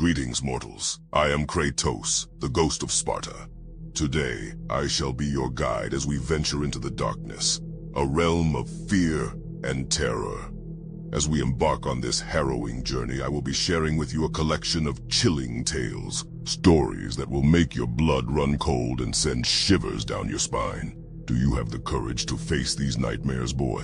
Greetings, mortals. I am Kratos, the ghost of Sparta. Today, I shall be your guide as we venture into the darkness, a realm of fear and terror. As we embark on this harrowing journey, I will be sharing with you a collection of chilling tales, stories that will make your blood run cold and send shivers down your spine. Do you have the courage to face these nightmares, boy?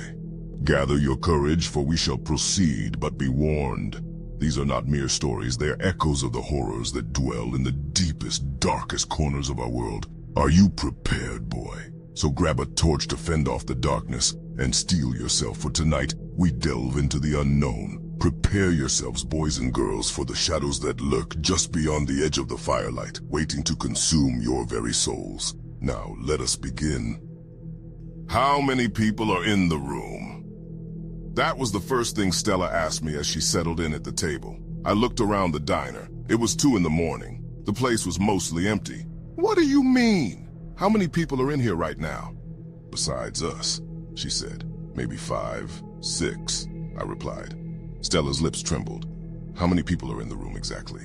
Gather your courage, for we shall proceed, but be warned. These are not mere stories, they are echoes of the horrors that dwell in the deepest, darkest corners of our world. Are you prepared, boy? So grab a torch to fend off the darkness and steel yourself, for tonight we delve into the unknown. Prepare yourselves, boys and girls, for the shadows that lurk just beyond the edge of the firelight, waiting to consume your very souls. Now, let us begin. How many people are in the room? That was the first thing Stella asked me as she settled in at the table. I looked around the diner. It was 2 in the morning. The place was mostly empty. What do you mean? How many people are in here right now? Besides us, she said. Maybe 5, 6, I replied. Stella's lips trembled. How many people are in the room exactly?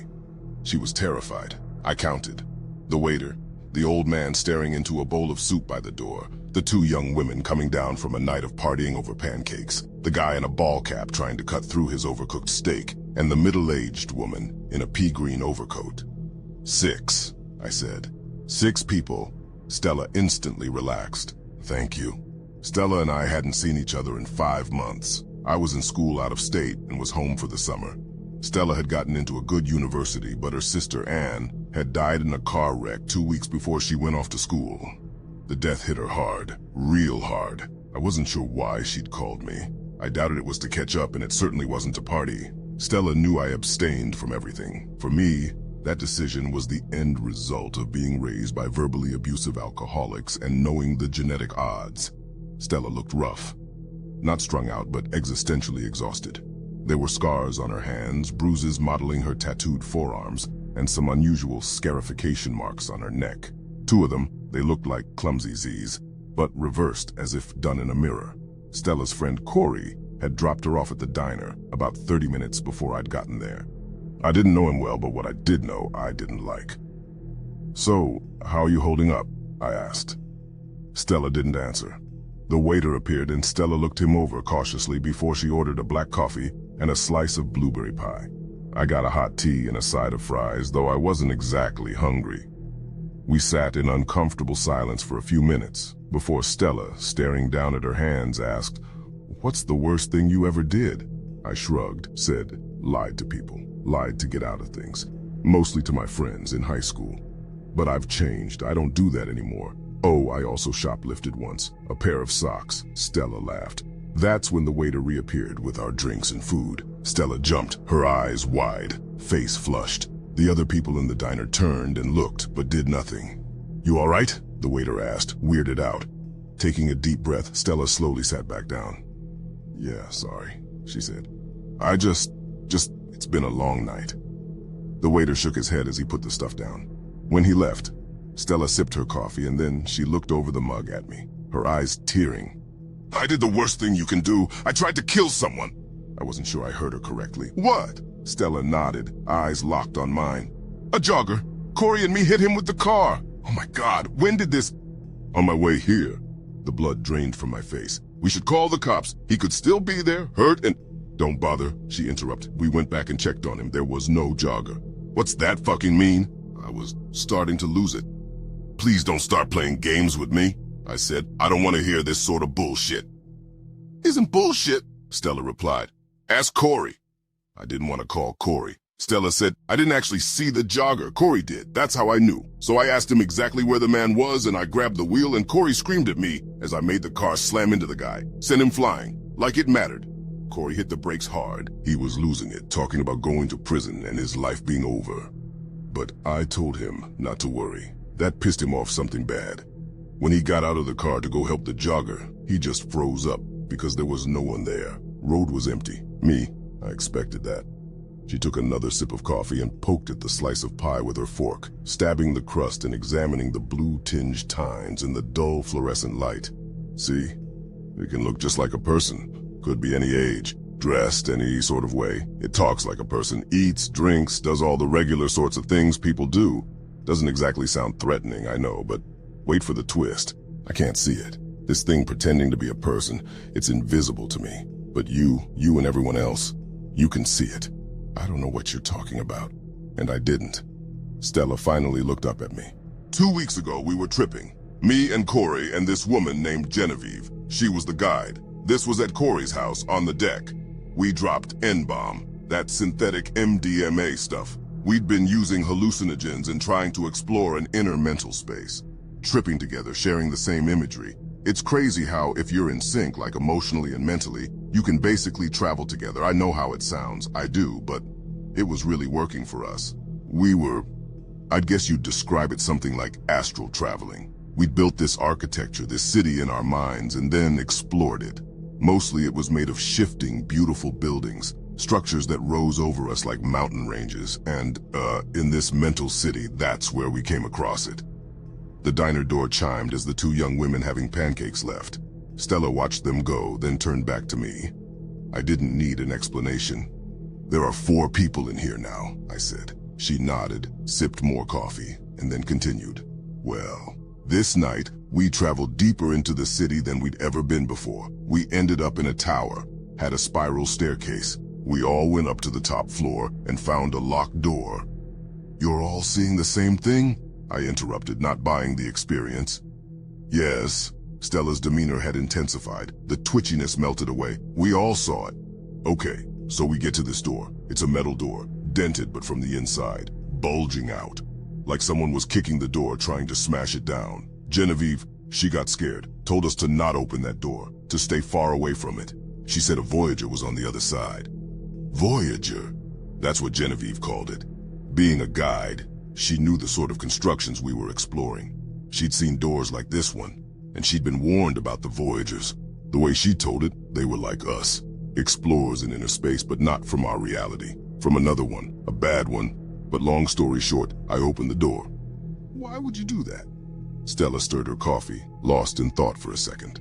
She was terrified. I counted. The waiter, the old man staring into a bowl of soup by the door, the 2 young women coming down from a night of partying over pancakes, the guy in a ball cap trying to cut through his overcooked steak, and the middle-aged woman in a pea-green overcoat. 6, I said. 6 people. Stella instantly relaxed. Thank you. Stella and I hadn't seen each other in 5 months. I was in school out of state and was home for the summer. Stella had gotten into a good university, but her sister Anne had died in a car wreck 2 weeks before she went off to school. The death hit her hard, real hard. I wasn't sure why she'd called me. I doubted it was to catch up, and it certainly wasn't to party. Stella knew I abstained from everything. For me, that decision was the end result of being raised by verbally abusive alcoholics and knowing the genetic odds. Stella looked rough. Not strung out, but existentially exhausted. There were scars on her hands, bruises modeling her tattooed forearms, and some unusual scarification marks on her neck. 2 of them, they looked like clumsy Z's, but reversed as if done in a mirror. Stella's friend Corey had dropped her off at the diner about 30 minutes before I'd gotten there. I didn't know him well, but what I did know, I didn't like. So, how are you holding up? I asked. Stella didn't answer. The waiter appeared and Stella looked him over cautiously before she ordered a black coffee and a slice of blueberry pie. I got a hot tea and a side of fries, though I wasn't exactly hungry. We sat in uncomfortable silence for a few minutes before Stella, staring down at her hands, asked, "What's the worst thing you ever did?" I shrugged, said, lied to people, lied to get out of things, mostly to my friends in high school. But I've changed, I don't do that anymore. Oh, I also shoplifted once, a pair of socks. Stella laughed. That's when the waiter reappeared with our drinks and food. Stella jumped, her eyes wide, face flushed. The other people in the diner turned and looked, but did nothing. "You all right?" the waiter asked, weirded out. Taking a deep breath, Stella slowly sat back down. "Yeah, sorry," she said. It's been a long night." The waiter shook his head as he put the stuff down. When he left, Stella sipped her coffee and then she looked over the mug at me, her eyes tearing. "I did the worst thing you can do. I tried to kill someone." I wasn't sure I heard her correctly. "What?" Stella nodded, eyes locked on mine. "A jogger. Corey and me hit him with the car. Oh my God, when did this?" "On my way here." The blood drained from my face. "We should call the cops. He could still be there, hurt and—" "Don't bother," she interrupted. "We went back and checked on him. There was no jogger." "What's that fucking mean?" I was starting to lose it. "Please don't start playing games with me," I said. "I don't want to hear this sort of bullshit." "Isn't bullshit," Stella replied. "Ask Corey." I didn't want to call Corey. Stella said, "I didn't actually see the jogger. Corey did. That's how I knew." So I asked him exactly where the man was, and I grabbed the wheel, and Corey screamed at me as I made the car slam into the guy, sent him flying, like it mattered. Corey hit the brakes hard. He was losing it, talking about going to prison and his life being over. But I told him not to worry. That pissed him off something bad. When he got out of the car to go help the jogger, he just froze up because there was no one there. Road was empty. Me, I expected that. She took another sip of coffee and poked at the slice of pie with her fork, stabbing the crust and examining the blue-tinged tines in the dull fluorescent light. "See? It can look just like a person. Could be any age. Dressed any sort of way. It talks like a person, eats, drinks, does all the regular sorts of things people do. Doesn't exactly sound threatening, I know, but wait for the twist. I can't see it. This thing pretending to be a person, it's invisible to me. But you and everyone else, you can see it. I don't know what you're talking about. And I didn't. Stella finally looked up at me. 2 weeks ago, we were tripping. Me and Corey and this woman named Genevieve. She was the guide. This was at Corey's house on the deck. We dropped N-bomb, that synthetic MDMA stuff. We'd been using hallucinogens and trying to explore an inner mental space. Tripping together, sharing the same imagery. It's crazy how, if you're in sync, like emotionally and mentally, you can basically travel together. I know how it sounds, I do, but it was really working for us. We were, I'd guess you'd describe it something like astral traveling. We'd built this architecture, this city in our minds, and then explored it. Mostly it was made of shifting, beautiful buildings, structures that rose over us like mountain ranges, and, in this mental city, that's where we came across it. The diner door chimed as the two young women having pancakes left. Stella watched them go, then turned back to me. I didn't need an explanation. There are 4 people in here now, I said. She nodded, sipped more coffee, and then continued. Well, this night, we traveled deeper into the city than we'd ever been before. We ended up in a tower, had a spiral staircase. We all went up to the top floor and found a locked door. You're all seeing the same thing? I interrupted, not buying the experience. Yes. Stella's demeanor had intensified. The twitchiness melted away. We all saw it. Okay, so we get to this door. It's a metal door, dented but from the inside, bulging out. Like someone was kicking the door, trying to smash it down. Genevieve, she got scared, told us to not open that door, to stay far away from it. She said a Voyager was on the other side. Voyager? That's what Genevieve called it. Being a guide, she knew the sort of constructions we were exploring. She'd seen doors like this one, and she'd been warned about the Voyagers. The way she told it, they were like us. Explorers in inner space, but not from our reality. From another one, a bad one. But long story short, I opened the door. Why would you do that? Stella stirred her coffee, lost in thought for a second.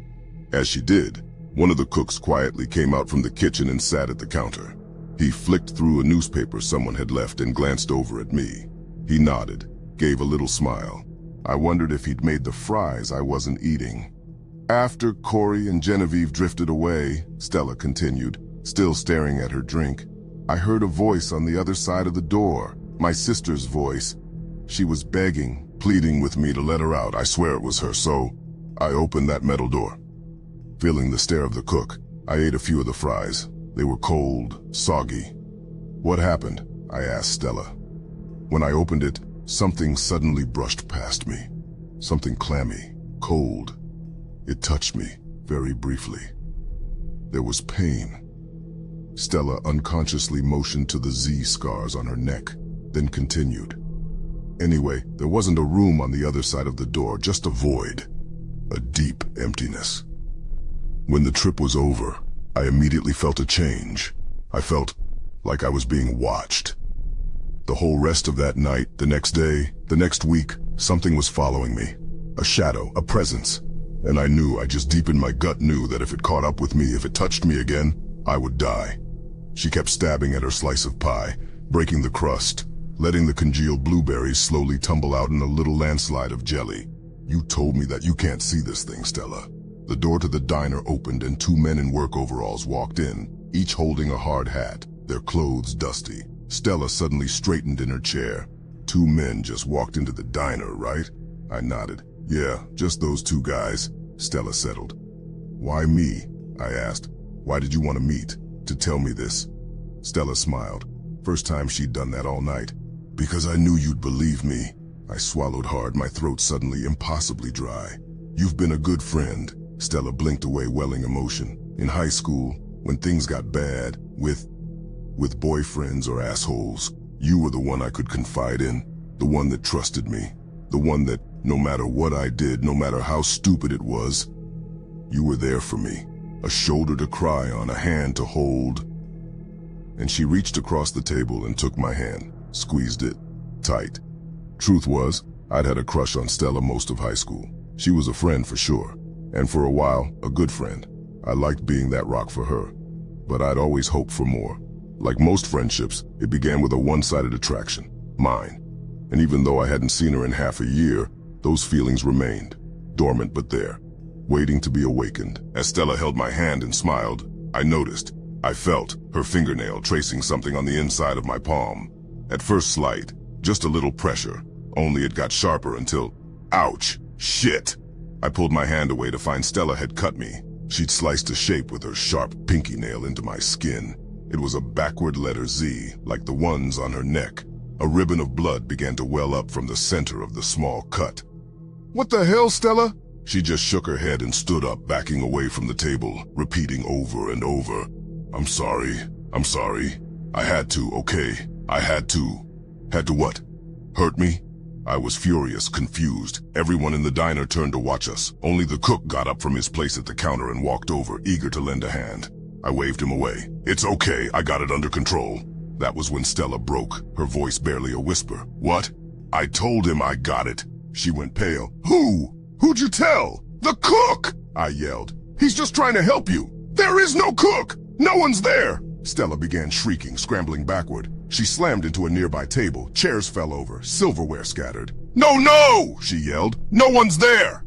As she did, one of the cooks quietly came out from the kitchen and sat at the counter. He flicked through a newspaper someone had left and glanced over at me. He nodded, gave a little smile. I wondered if he'd made the fries I wasn't eating. After Corey and Genevieve drifted away, Stella continued, still staring at her drink, I heard a voice on the other side of the door, my sister's voice. She was begging, pleading with me to let her out. I swear it was her, so I opened that metal door. Feeling the stare of the cook, I ate a few of the fries. They were cold, soggy. What happened? I asked Stella. When I opened it, something suddenly brushed past me. Something clammy, cold. It touched me, very briefly. There was pain. Stella unconsciously motioned to the Z scars on her neck, then continued. Anyway, there wasn't a room on the other side of the door, just a void. A deep emptiness. When the trip was over, I immediately felt a change. I felt like I was being watched. The whole rest of that night, the next day, the next week, something was following me. A shadow, a presence. And I knew, I just deep in my gut knew that if it caught up with me, if it touched me again, I would die. She kept stabbing at her slice of pie, breaking the crust, letting the congealed blueberries slowly tumble out in a little landslide of jelly. You told me that you can't see this thing, Stella. The door to the diner opened and 2 men in work overalls walked in, each holding a hard hat, their clothes dusty. Stella suddenly straightened in her chair. 2 men just walked into the diner, right? I nodded. Yeah, just those 2 guys. Stella settled. Why me? I asked. Why did you want to meet? To tell me this? Stella smiled. First time she'd done that all night. Because I knew you'd believe me. I swallowed hard, my throat suddenly impossibly dry. You've been a good friend. Stella blinked away, welling emotion. In high school, when things got bad, with boyfriends or assholes, you were the one I could confide in. The one that trusted me. The one that, no matter what I did, no matter how stupid it was, you were there for me. A shoulder to cry on, a hand to hold. And she reached across the table and took my hand, squeezed it tight. Truth was, I'd had a crush on Stella most of high school. She was a friend for sure, and for a while, a good friend. I liked being that rock for her. but I'd always hoped for more. Like most friendships, it began with a one-sided attraction, mine. And even though I hadn't seen her in half a year, those feelings remained, dormant but there, waiting to be awakened. As Stella held my hand and smiled, I felt her fingernail tracing something on the inside of my palm. At first slight, just a little pressure, only it got sharper until, ouch, shit. I pulled my hand away to find Stella had cut me. She'd sliced a shape with her sharp pinky nail into my skin. It was a backward letter Z, like the ones on her neck. A ribbon of blood began to well up from the center of the small cut. "What the hell, Stella?" She just shook her head and stood up, backing away from the table, repeating over and over, I'm sorry. I had to, okay? I had to." Had to what? Hurt me? I was furious, confused. Everyone in the diner turned to watch us. Only the cook got up from his place at the counter and walked over, eager to lend a hand. I waved him away. "It's okay, I got it under control." That was when Stella broke, her voice barely a whisper. "What?" "I told him I got it." She went pale. "Who? Who'd you tell?" "The cook!" I yelled. "He's just trying to help you." "There is no cook! No one's there!" Stella began shrieking, scrambling backward. She slammed into a nearby table. Chairs fell over, silverware scattered. No, she yelled. "No one's there!"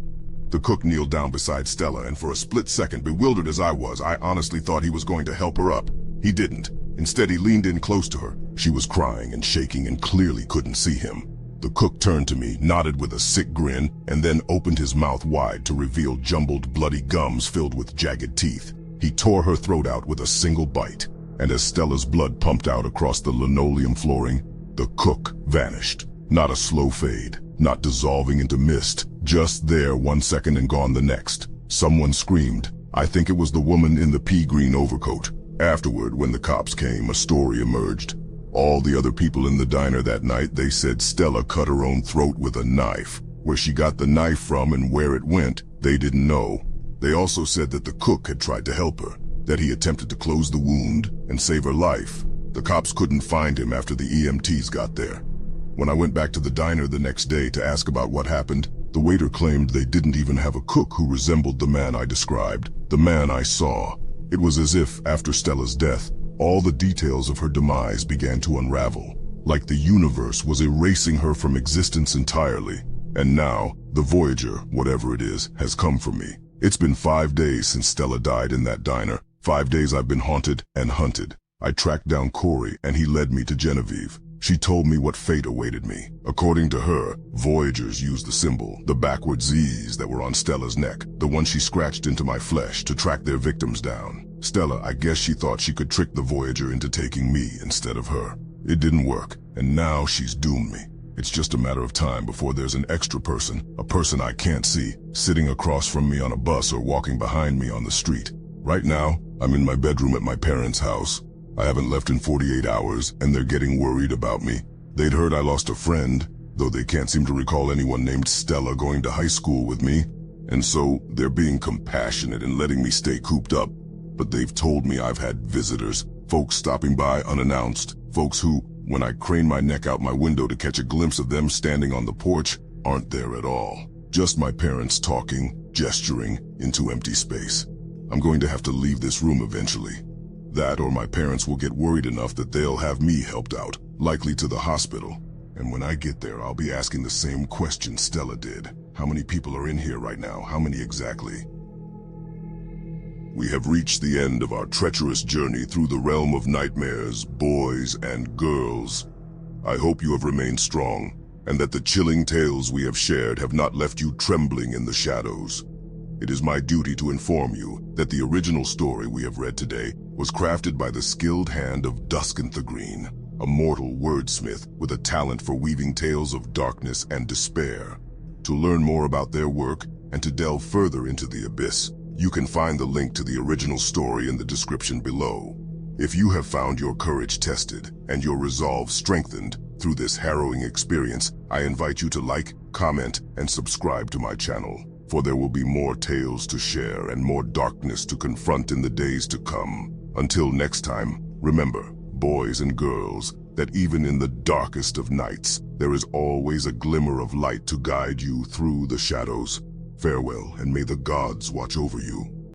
The cook kneeled down beside Stella, and for a split second, bewildered as I was, I honestly thought he was going to help her up. He didn't. Instead, he leaned in close to her. She was crying and shaking and clearly couldn't see him. The cook turned to me, nodded with a sick grin, and then opened his mouth wide to reveal jumbled, bloody gums filled with jagged teeth. He tore her throat out with a single bite, and as Stella's blood pumped out across the linoleum flooring, the cook vanished. Not a slow fade, not dissolving into mist, just there 1 second and gone the next. Someone screamed. I think it was the woman in the pea-green overcoat. Afterward, when the cops came, a story emerged. All the other people in the diner that night, they said Stella cut her own throat with a knife. Where she got the knife from and where it went, they didn't know. They also said that the cook had tried to help her, that he attempted to close the wound and save her life. The cops couldn't find him after the EMTs got there. When I went back to the diner the next day to ask about what happened, the waiter claimed they didn't even have a cook who resembled the man I described, the man I saw. It was as if, after Stella's death, all the details of her demise began to unravel, like the universe was erasing her from existence entirely. And now, the Voyager, whatever it is, has come for me. It's been 5 days since Stella died in that diner. 5 days I've been haunted and hunted. I tracked down Corey and he led me to Genevieve. She told me what fate awaited me. According to her, Voyagers used the symbol, the backward Z's that were on Stella's neck, the one she scratched into my flesh to track their victims down. Stella, I guess she thought she could trick the Voyager into taking me instead of her. It didn't work, and now she's doomed me. It's just a matter of time before there's an extra person, a person I can't see, sitting across from me on a bus or walking behind me on the street. Right now, I'm in my bedroom at my parents' house. I haven't left in 48 hours, and they're getting worried about me. They'd heard I lost a friend, though they can't seem to recall anyone named Stella going to high school with me. And so, they're being compassionate and letting me stay cooped up. But they've told me I've had visitors, folks stopping by unannounced, folks who, when I crane my neck out my window to catch a glimpse of them standing on the porch, aren't there at all. Just my parents talking, gesturing into empty space. I'm going to have to leave this room eventually. That or my parents will get worried enough that they'll have me helped out, likely to the hospital. And when I get there, I'll be asking the same question Stella did. How many people are in here right now? How many exactly? We have reached the end of our treacherous journey through the realm of nightmares, boys and girls. I hope you have remained strong, and that the chilling tales we have shared have not left you trembling in the shadows. It is my duty to inform you that the original story we have read today was crafted by the skilled hand of Duskin the Green, a mortal wordsmith with a talent for weaving tales of darkness and despair. To learn more about their work and to delve further into the abyss, you can find the link to the original story in the description below. If you have found your courage tested and your resolve strengthened through this harrowing experience, I invite you to like, comment, and subscribe to my channel, for there will be more tales to share and more darkness to confront in the days to come. Until next time, remember, boys and girls, that even in the darkest of nights, there is always a glimmer of light to guide you through the shadows. Farewell, and may the gods watch over you.